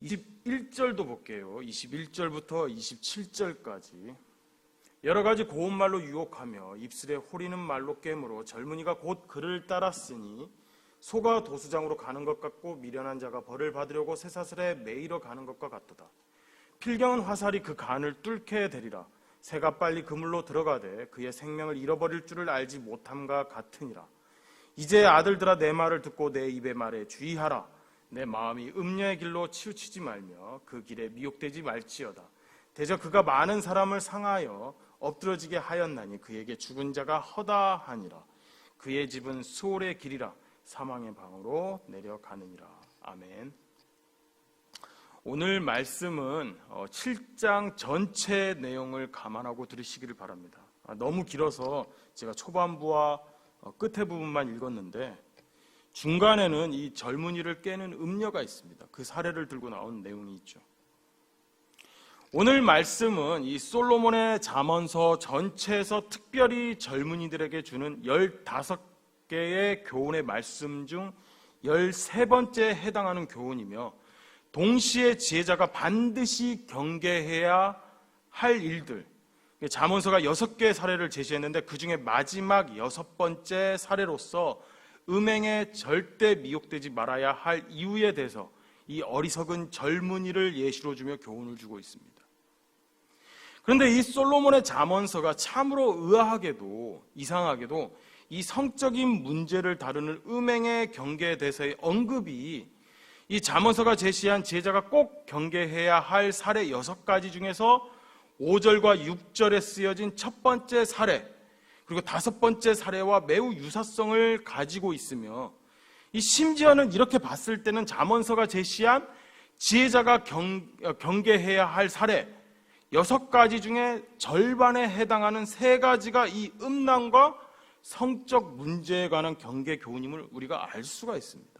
21절도 볼게요. 21절부터 27절까지. 여러 가지 고운 말로 유혹하며 입술에 호리는 말로 깨물어 젊은이가 곧 그를 따랐으니 소가 도수장으로 가는 것 같고 미련한 자가 벌을 받으려고 쇠사슬에 매이러 가는 것과 같도다. 필경은 화살이 그 간을 뚫게 되리라. 새가 빨리 그물로 들어가되 그의 생명을 잃어버릴 줄을 알지 못함과 같으니라. 이제 아들들아 내 말을 듣고 내 입의 말에 주의하라. 내 마음이 음녀의 길로 치우치지 말며 그 길에 미혹되지 말지어다. 대저 그가 많은 사람을 상하여 엎드러지게 하였나니 그에게 죽은 자가 허다하니라. 그의 집은 수월의 길이라 사망의 방으로 내려가느니라. 아멘. 오늘 말씀은 7장 전체 내용을 감안하고 들으시기를 바랍니다. 너무 길어서 제가 초반부와 끝에 부분만 읽었는데 중간에는 이 젊은이를 깨는 음녀가 있습니다. 그 사례를 들고 나온 내용이 있죠. 오늘 말씀은 이 솔로몬의 잠언서 전체에서 특별히 젊은이들에게 주는 15개의 교훈의 말씀 중 13번째에 해당하는 교훈이며 동시에 지혜자가 반드시 경계해야 할 일들, 잠언서가 6개의 사례를 제시했는데 그 중에 마지막 6번째 사례로서 음행에 절대 미혹되지 말아야 할 이유에 대해서 이 어리석은 젊은이를 예시로 주며 교훈을 주고 있습니다. 그런데 이 솔로몬의 잠언서가 참으로 의아하게도 이상하게도 이 성적인 문제를 다루는 음행의 경계에 대해서의 언급이 이 잠언서가 제시한 지혜자가 꼭 경계해야 할 사례 6가지 중에서 5절과 6절에 쓰여진 첫 번째 사례 그리고 5번째 사례와 매우 유사성을 가지고 있으며 이 심지어는 이렇게 봤을 때는 잠언서가 제시한 지혜자가 경계해야 할 사례 6가지 중에 절반에 해당하는 3가지가 이 음란과 성적 문제에 관한 경계 교훈임을 우리가 알 수가 있습니다.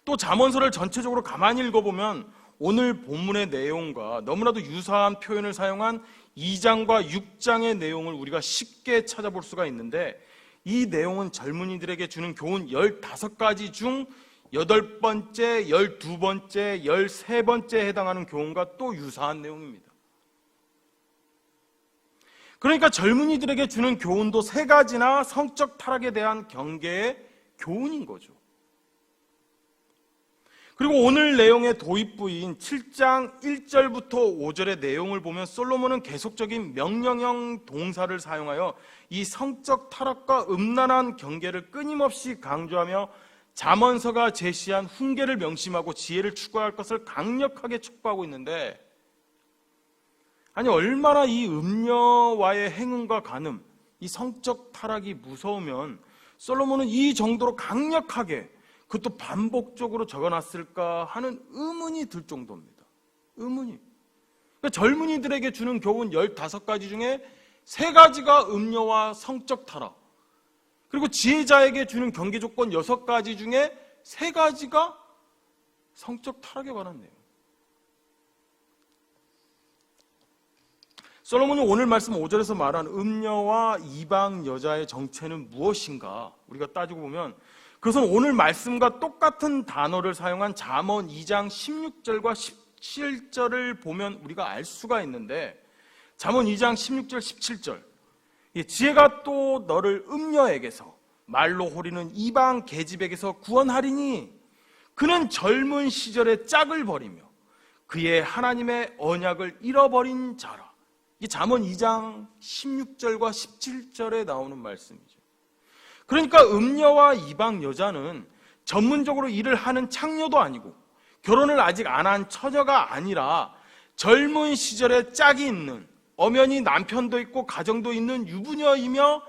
또 잠언서를 전체적으로 가만히 읽어보면 오늘 본문의 내용과 너무나도 유사한 표현을 사용한 2장과 6장의 내용을 우리가 쉽게 찾아볼 수가 있는데 이 내용은 젊은이들에게 주는 교훈 15가지 중 8번째, 12번째, 13번째에 해당하는 교훈과 또 유사한 내용입니다. 그러니까 젊은이들에게 주는 교훈도 3가지나 성적 타락에 대한 경계의 교훈인 거죠. 그리고 오늘 내용의 도입부인 7장 1절부터 5절의 내용을 보면 솔로몬은 계속적인 명령형 동사를 사용하여 이 성적 타락과 음란한 경계를 끊임없이 강조하며 잠언서가 제시한 훈계를 명심하고 지혜를 추구할 것을 강력하게 촉구하고 있는데 아니 얼마나 이 음녀와의 행운과 간음, 이 성적 타락이 무서우면 솔로몬은 이 정도로 강력하게 그것도 반복적으로 적어놨을까 하는 의문이 들 정도입니다. 의문이. 그러니까 젊은이들에게 주는 교훈 15가지 중에 3가지가 음녀와 성적 타락, 그리고 지혜자에게 주는 경계 조건 6가지 중에 3가지가 성적 타락에 관한 내용. 솔로몬은 오늘 말씀 5절에서 말한 음녀와 이방 여자의 정체는 무엇인가 우리가 따지고 보면 그것은 오늘 말씀과 똑같은 단어를 사용한 잠언 2장 16절과 17절을 보면 우리가 알 수가 있는데 잠언 2장 16절 17절 지혜가 또 너를 음녀에게서 말로 호리는 이방 계집에게서 구원하리니 그는 젊은 시절에 짝을 버리며 그의 하나님의 언약을 잃어버린 자라. 이 잠언 2장 16절과 17절에 나오는 말씀이죠. 그러니까 음녀와 이방 여자는 전문적으로 일을 하는 창녀도 아니고 결혼을 아직 안 한 처녀가 아니라 젊은 시절에 짝이 있는 엄연히 남편도 있고 가정도 있는 유부녀이며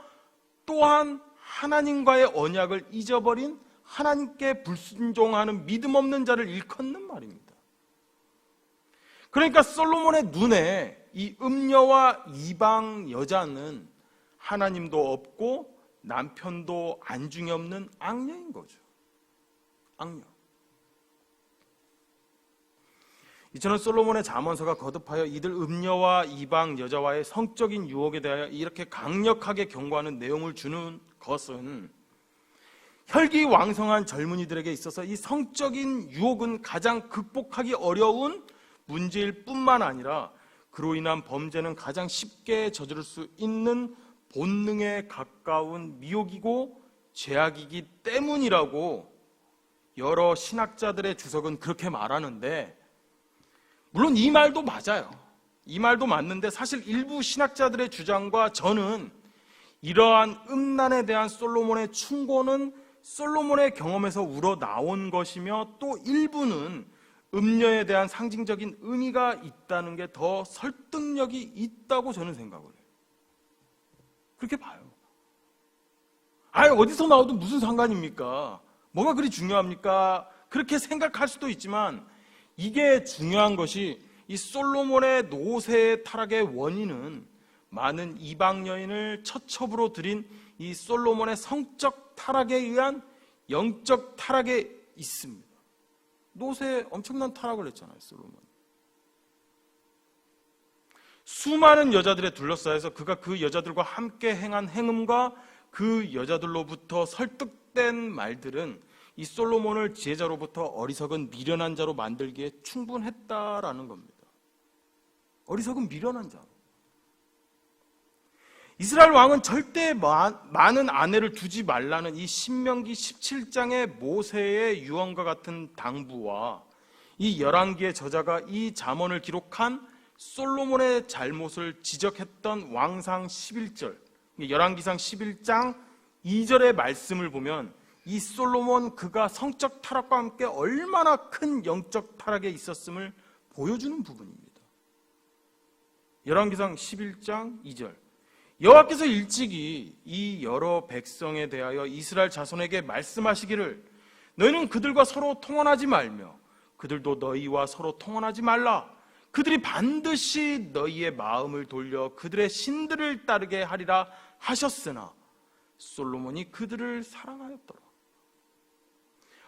또한 하나님과의 언약을 잊어버린 하나님께 불순종하는 믿음 없는 자를 일컫는 말입니다. 그러니까 솔로몬의 눈에 이 음녀와 이방 여자는 하나님도 없고 남편도 안중에 없는 악녀인 거죠. 악녀. 이처럼 솔로몬의 잠언서가 거듭하여 이들 음녀와 이방 여자와의 성적인 유혹에 대하여 이렇게 강력하게 경고하는 내용을 주는 것은 혈기왕성한 젊은이들에게 있어서 이 성적인 유혹은 가장 극복하기 어려운 문제일 뿐만 아니라 그로 인한 범죄는 가장 쉽게 저지를 수 있는 본능에 가까운 미혹이고 죄악이기 때문이라고 여러 신학자들의 주석은 그렇게 말하는데, 물론 이 말도 맞아요. 이 말도 맞는데 사실 일부 신학자들의 주장과 저는 이러한 음란에 대한 솔로몬의 충고는 솔로몬의 경험에서 우러나온 것이며 또 일부는 음녀에 대한 상징적인 의미가 있다는 게 더 설득력이 있다고 저는 생각을 해요. 그렇게 봐요. 어디서 나오든 무슨 상관입니까? 뭐가 그리 중요합니까? 그렇게 생각할 수도 있지만 이게 중요한 것이 이 솔로몬의 노쇠의 타락의 원인은 많은 이방 여인을 처첩으로 들인 이 솔로몬의 성적 타락에 의한 영적 타락에 있습니다. 노쇠에 엄청난 타락을 했잖아요, 솔로몬. 수많은 여자들에 둘러싸여서 그가 그 여자들과 함께 행한 행음과 그 여자들로부터 설득된 말들은 이 솔로몬을 지혜자로부터 어리석은 미련한 자로 만들기에 충분했다라는 겁니다. 어리석은 미련한 자. 이스라엘 왕은 절대 많은 아내를 두지 말라는 이 신명기 17장의 모세의 유언과 같은 당부와 이 열왕기의 저자가 이 잠언을 기록한 솔로몬의 잘못을 지적했던 왕상 11절, 열왕기상 11장 2절의 말씀을 보면 이 솔로몬 그가 성적 타락과 함께 얼마나 큰 영적 타락에 있었음을 보여주는 부분입니다. 열왕기상 11장 2절, 여호와께서 일찍이 이 여러 백성에 대하여 이스라엘 자손에게 말씀하시기를 너희는 그들과 서로 통혼하지 말며 그들도 너희와 서로 통혼하지 말라. 그들이 반드시 너희의 마음을 돌려 그들의 신들을 따르게 하리라 하셨으나 솔로몬이 그들을 사랑하였더라.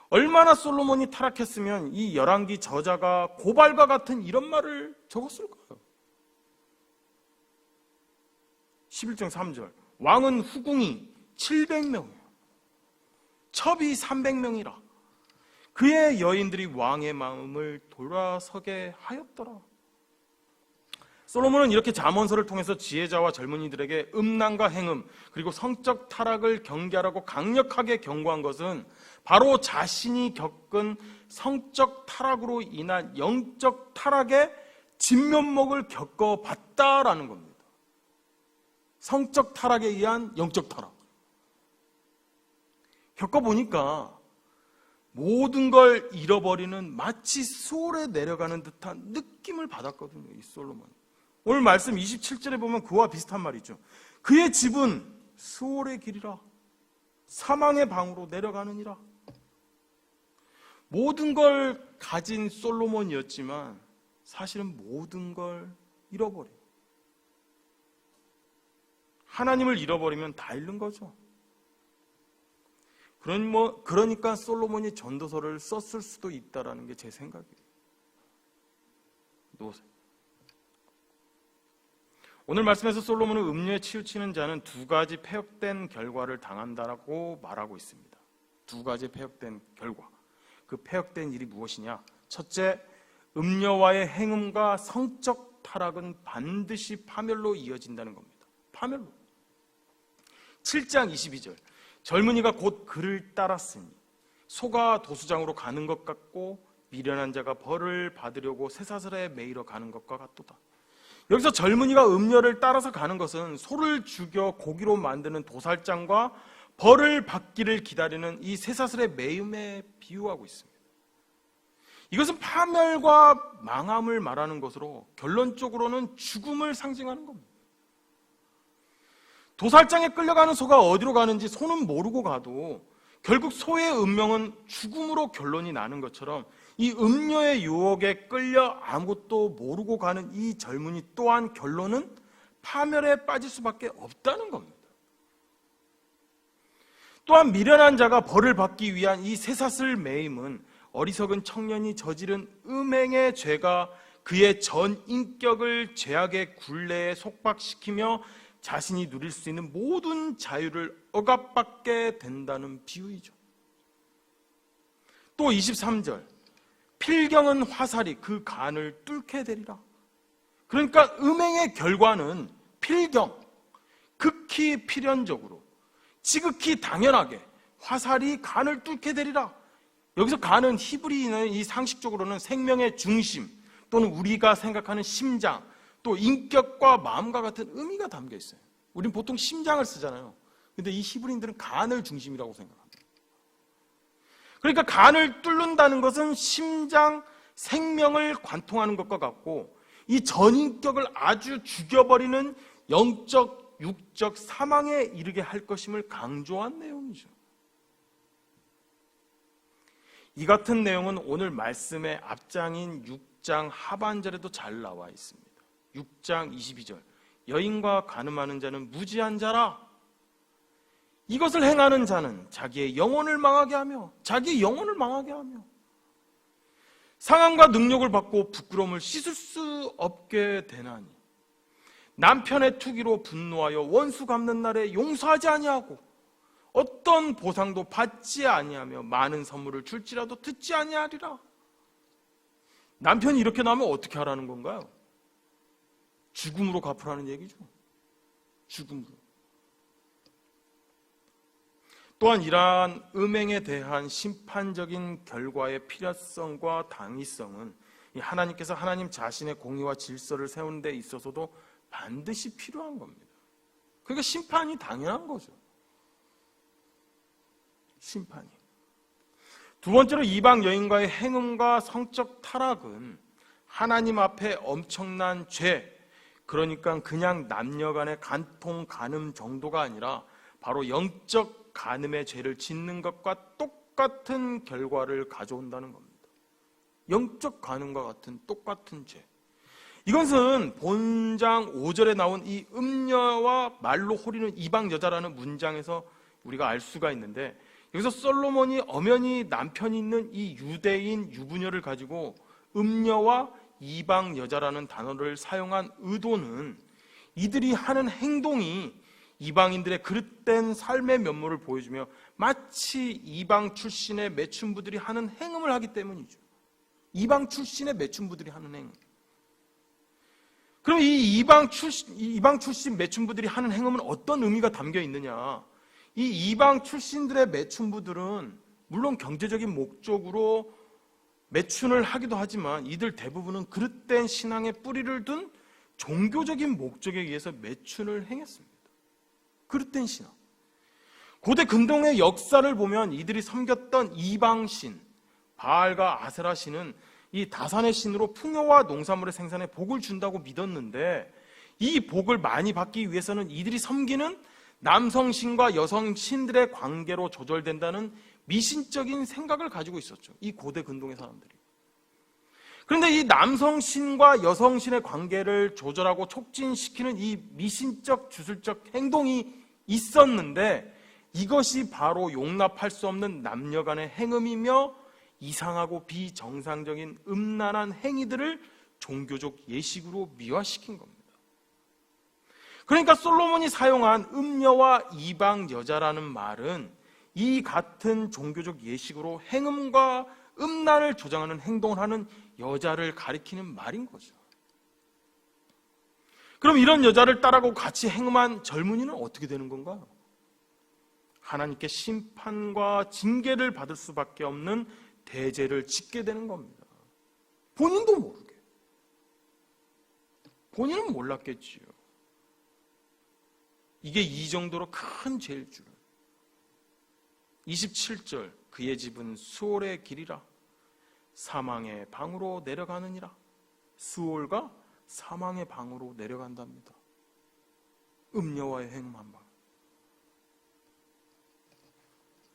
얼마나 솔로몬이 타락했으면 이 열왕기 저자가 고발과 같은 이런 말을 적었을까요? 11장 3절, 왕은 후궁이 700명이에요. 첩이 300명이라. 그의 여인들이 왕의 마음을 돌아서게 하였더라. 솔로몬은 이렇게 잠언서를 통해서 지혜자와 젊은이들에게 음란과 행음 그리고 성적 타락을 경계하라고 강력하게 경고한 것은 바로 자신이 겪은 성적 타락으로 인한 영적 타락의 진면목을 겪어봤다라는 겁니다. 성적 타락에 의한 영적 타락. 겪어보니까 모든 걸 잃어버리는 마치 수월에 내려가는 듯한 느낌을 받았거든요, 이 솔로몬. 오늘 말씀 27절에 보면 그와 비슷한 말이죠. 그의 집은 수월의 길이라 사망의 방으로 내려가느니라. 모든 걸 가진 솔로몬이었지만 사실은 모든 걸 잃어버려요. 하나님을 잃어버리면 다 잃는 거죠. 그러니까 솔로몬이 전도서를 썼을 수도 있다라는 게 제 생각이에요. 노세. 오늘 말씀에서 솔로몬은 음료에 치우치는 자는 두 가지 폐역된 결과를 당한다라고 말하고 있습니다. 두 가지 폐역된 결과. 그 폐역된 일이 무엇이냐? 첫째, 음료와의 행음과 성적 타락은 반드시 파멸로 이어진다는 겁니다. 파멸로. 7장 22절, 젊은이가 곧 그를 따랐으니 소가 도수장으로 가는 것 같고 미련한 자가 벌을 받으려고 쇠사슬에 매이러 가는 것과 같도다. 여기서 젊은이가 음녀를 따라서 가는 것은 소를 죽여 고기로 만드는 도살장과 벌을 받기를 기다리는 이 쇠사슬의 매임에 비유하고 있습니다. 이것은 파멸과 망함을 말하는 것으로 결론적으로는 죽음을 상징하는 겁니다. 도살장에 끌려가는 소가 어디로 가는지 소는 모르고 가도 결국 소의 운명은 죽음으로 결론이 나는 것처럼 이 음료의 유혹에 끌려 아무것도 모르고 가는 이 젊은이 또한 결론은 파멸에 빠질 수밖에 없다는 겁니다. 또한 미련한 자가 벌을 받기 위한 이 쇠사슬 매임은 어리석은 청년이 저지른 음행의 죄가 그의 전 인격을 죄악의 굴레에 속박시키며 자신이 누릴 수 있는 모든 자유를 억압받게 된다는 비유이죠. 또 23절, 필경은 화살이 그 간을 뚫게 되리라. 그러니까 음행의 결과는 필경, 극히 필연적으로, 지극히 당연하게 화살이 간을 뚫게 되리라. 여기서 간은 히브리인은 이 상식적으로는 생명의 중심 또는 우리가 생각하는 심장, 또 인격과 마음과 같은 의미가 담겨 있어요. 우린 보통 심장을 쓰잖아요. 근데 이 히브리인들은 간을 중심이라고 생각합니다. 그러니까 간을 뚫는다는 것은 심장, 생명을 관통하는 것과 같고, 이 전인격을 아주 죽여버리는 영적, 육적 사망에 이르게 할 것임을 강조한 내용이죠. 이 같은 내용은 오늘 말씀의 앞장인 6장 하반절에도 잘 나와 있습니다. 6장 22절, 여인과 간음하는 자는 무지한 자라. 이것을 행하는 자는 자기의 영혼을 망하게 하며 상함과 능력을 받고 부끄러움을 씻을 수 없게 되나니, 남편의 투기로 분노하여 원수 갚는 날에 용서하지 아니하고 어떤 보상도 받지 아니하며 많은 선물을 줄지라도 듣지 아니하리라. 남편이 이렇게 나오면 어떻게 하라는 건가요? 죽음으로 갚으라는 얘기죠. 죽음으로. 또한 이러한 음행에 대한 심판적인 결과의 필요성과 당위성은 하나님께서 하나님 자신의 공의와 질서를 세우는 데 있어서도 반드시 필요한 겁니다. 그러니까 심판이 당연한 거죠. 심판이. 두 번째로 이방 여인과의 행음과 성적 타락은 하나님 앞에 엄청난 죄, 그러니까 그냥 남녀 간의 간통, 간음 정도가 아니라 바로 영적 간음의 죄를 짓는 것과 똑같은 결과를 가져온다는 겁니다. 영적 간음과 같은 똑같은 죄. 이것은 본장 5절에 나온 이 음녀와 말로 호리는 이방 여자라는 문장에서 우리가 알 수가 있는데, 여기서 솔로몬이 엄연히 남편이 있는 이 유대인 유부녀를 가지고 음녀와 이방 여자라는 단어를 사용한 의도는 이들이 하는 행동이 이방인들의 그릇된 삶의 면모를 보여주며 마치 이방 출신의 매춘부들이 하는 행음을 하기 때문이죠. 이방 출신의 매춘부들이 하는 행음. 그럼 이 이방 출신 매춘부들이 하는 행음은 어떤 의미가 담겨 있느냐? 이 이방 출신들의 매춘부들은 물론 경제적인 목적으로 매춘을 하기도 하지만 이들 대부분은 그릇된 신앙의 뿌리를 둔 종교적인 목적에 의해서 매춘을 행했습니다. 그릇된 신앙. 고대 근동의 역사를 보면 이들이 섬겼던 이방신, 바알과 아세라 신은 이 다산의 신으로 풍요와 농산물의 생산에 복을 준다고 믿었는데, 이 복을 많이 받기 위해서는 이들이 섬기는 남성신과 여성신들의 관계로 조절된다는 미신적인 생각을 가지고 있었죠. 이 고대 근동의 사람들이. 그런데 이 남성신과 여성신의 관계를 조절하고 촉진시키는 이 미신적 주술적 행동이 있었는데, 이것이 바로 용납할 수 없는 남녀 간의 행음이며 이상하고 비정상적인 음란한 행위들을 종교적 예식으로 미화시킨 겁니다. 그러니까 솔로몬이 사용한 음녀와 이방 여자라는 말은 이 같은 종교적 예식으로 행음과 음란을 조장하는 행동을 하는 여자를 가리키는 말인 거죠. 그럼 이런 여자를 따라가고 같이 행음한 젊은이는 어떻게 되는 건가요? 하나님께 심판과 징계를 받을 수밖에 없는 대죄를 짓게 되는 겁니다. 본인도 모르게. 본인은 몰랐겠지요. 이게 이 정도로 큰 죄일 줄은. 27절, 그의 집은 수올의 길이라 사망의 방으로 내려가느니라. 수올과 사망의 방으로 내려간답니다. 음녀와의 행음한 방.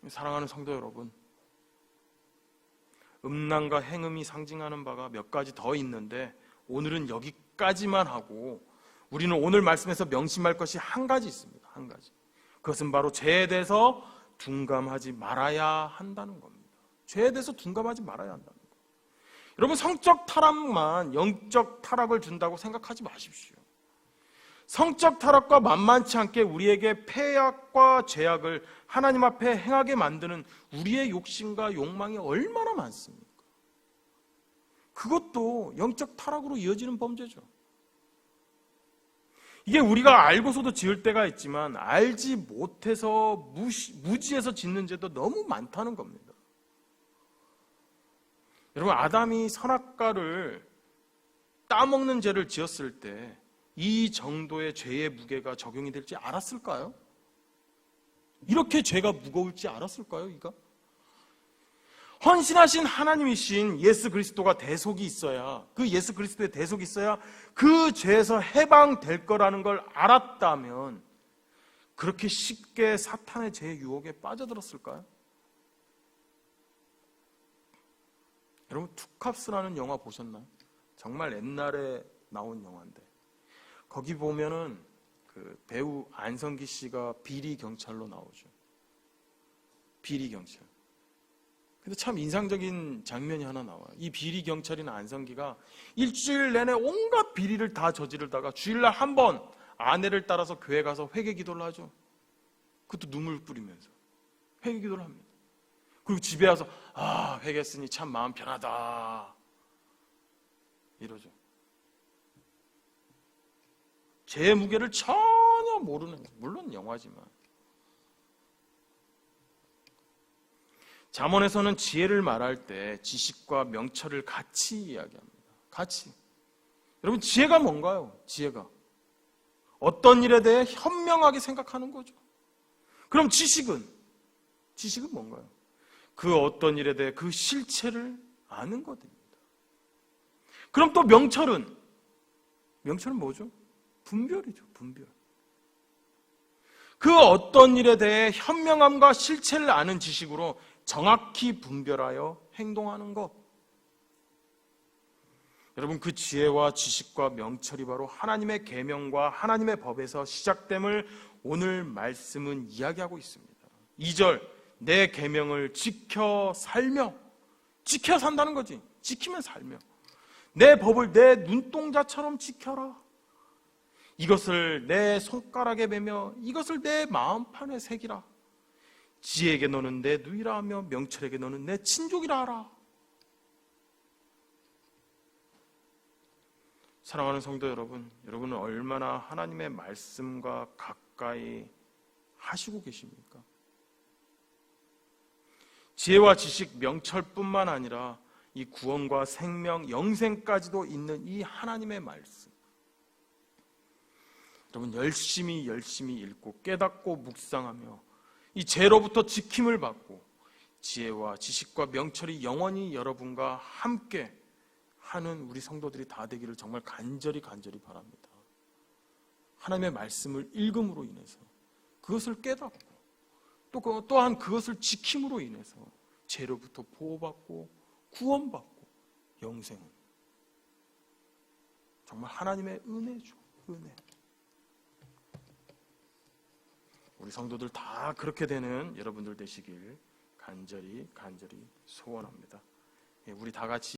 사랑하는 성도 여러분, 음란과 행음이 상징하는 바가 몇 가지 더 있는데 오늘은 여기까지만 하고, 우리는 오늘 말씀에서 명심할 것이 한 가지 있습니다. 한 가지. 그것은 바로 죄에 대해서 둔감하지 말아야 한다는 겁니다. 죄에 대해서 둔감하지 말아야 한다는 겁니다. 여러분, 성적 타락만 영적 타락을 준다고 생각하지 마십시오. 성적 타락과 만만치 않게 우리에게 폐악과 죄악을 하나님 앞에 행하게 만드는 우리의 욕심과 욕망이 얼마나 많습니까? 그것도 영적 타락으로 이어지는 범죄죠. 이게 우리가 알고서도 지을 때가 있지만 알지 못해서 무지해서 짓는 죄도 너무 많다는 겁니다. 여러분, 아담이 선악과를 따먹는 죄를 지었을 때 이 정도의 죄의 무게가 적용이 될지 알았을까요? 이렇게 죄가 무거울지 알았을까요? 이가? 헌신하신 하나님이신 예수 그리스도가 대속이 있어야, 그 예수 그리스도의 대속이 있어야 그 죄에서 해방될 거라는 걸 알았다면 그렇게 쉽게 사탄의 죄의 유혹에 빠져들었을까요? 여러분, 투캅스라는 영화 보셨나요? 정말 옛날에 나온 영화인데 거기 보면은 그 배우 안성기 씨가 비리 경찰로 나오죠. 비리 경찰. 근데 참 인상적인 장면이 하나 나와요. 이 비리 경찰인 안성기가 일주일 내내 온갖 비리를 다 저지르다가 주일날 한 번 아내를 따라서 교회 가서 회개 기도를 하죠. 그것도 눈물 뿌리면서 회개 기도를 합니다. 그리고 집에 와서 회개했으니 참 마음 편하다 이러죠. 죄의 무게를 전혀 모르는, 물론 영화지만. 잠언에서는 지혜를 말할 때 지식과 명철을 같이 이야기합니다. 같이. 여러분, 지혜가 뭔가요? 지혜가 어떤 일에 대해 현명하게 생각하는 거죠. 그럼 지식은 뭔가요? 그 어떤 일에 대해 그 실체를 아는 것입니다. 그럼 또 명철은 뭐죠? 분별이죠. 분별. 그 어떤 일에 대해 현명함과 실체를 아는 지식으로 정확히 분별하여 행동하는 것. 여러분, 그 지혜와 지식과 명철이 바로 하나님의 계명과 하나님의 법에서 시작됨을 오늘 말씀은 이야기하고 있습니다. 2절, 내 계명을 지켜 살며. 지켜 산다는 거지. 지키면 살며. 내 법을 내 눈동자처럼 지켜라. 이것을 내 손가락에 매며 이것을 내 마음판에 새기라. 지혜에게 너는 내 누이라 하며 명철에게 너는 내 친족이라 하라. 사랑하는 성도 여러분, 여러분은 얼마나 하나님의 말씀과 가까이 하시고 계십니까? 지혜와 지식, 명철뿐만 아니라 이 구원과 생명, 영생까지도 있는 이 하나님의 말씀, 여러분 열심히 읽고 깨닫고 묵상하며 이 죄로부터 지킴을 받고 지혜와 지식과 명철이 영원히 여러분과 함께 하는 우리 성도들이 다 되기를 정말 간절히 바랍니다. 하나님의 말씀을 읽음으로 인해서 그것을 깨닫고 또한 그것을 지킴으로 인해서 죄로부터 보호받고 구원받고 영생은 정말 하나님의 은혜죠. 은혜. 우리 성도들 다 그렇게 되는 여러분들 되시길 간절히 소원합니다. 우리 다 같이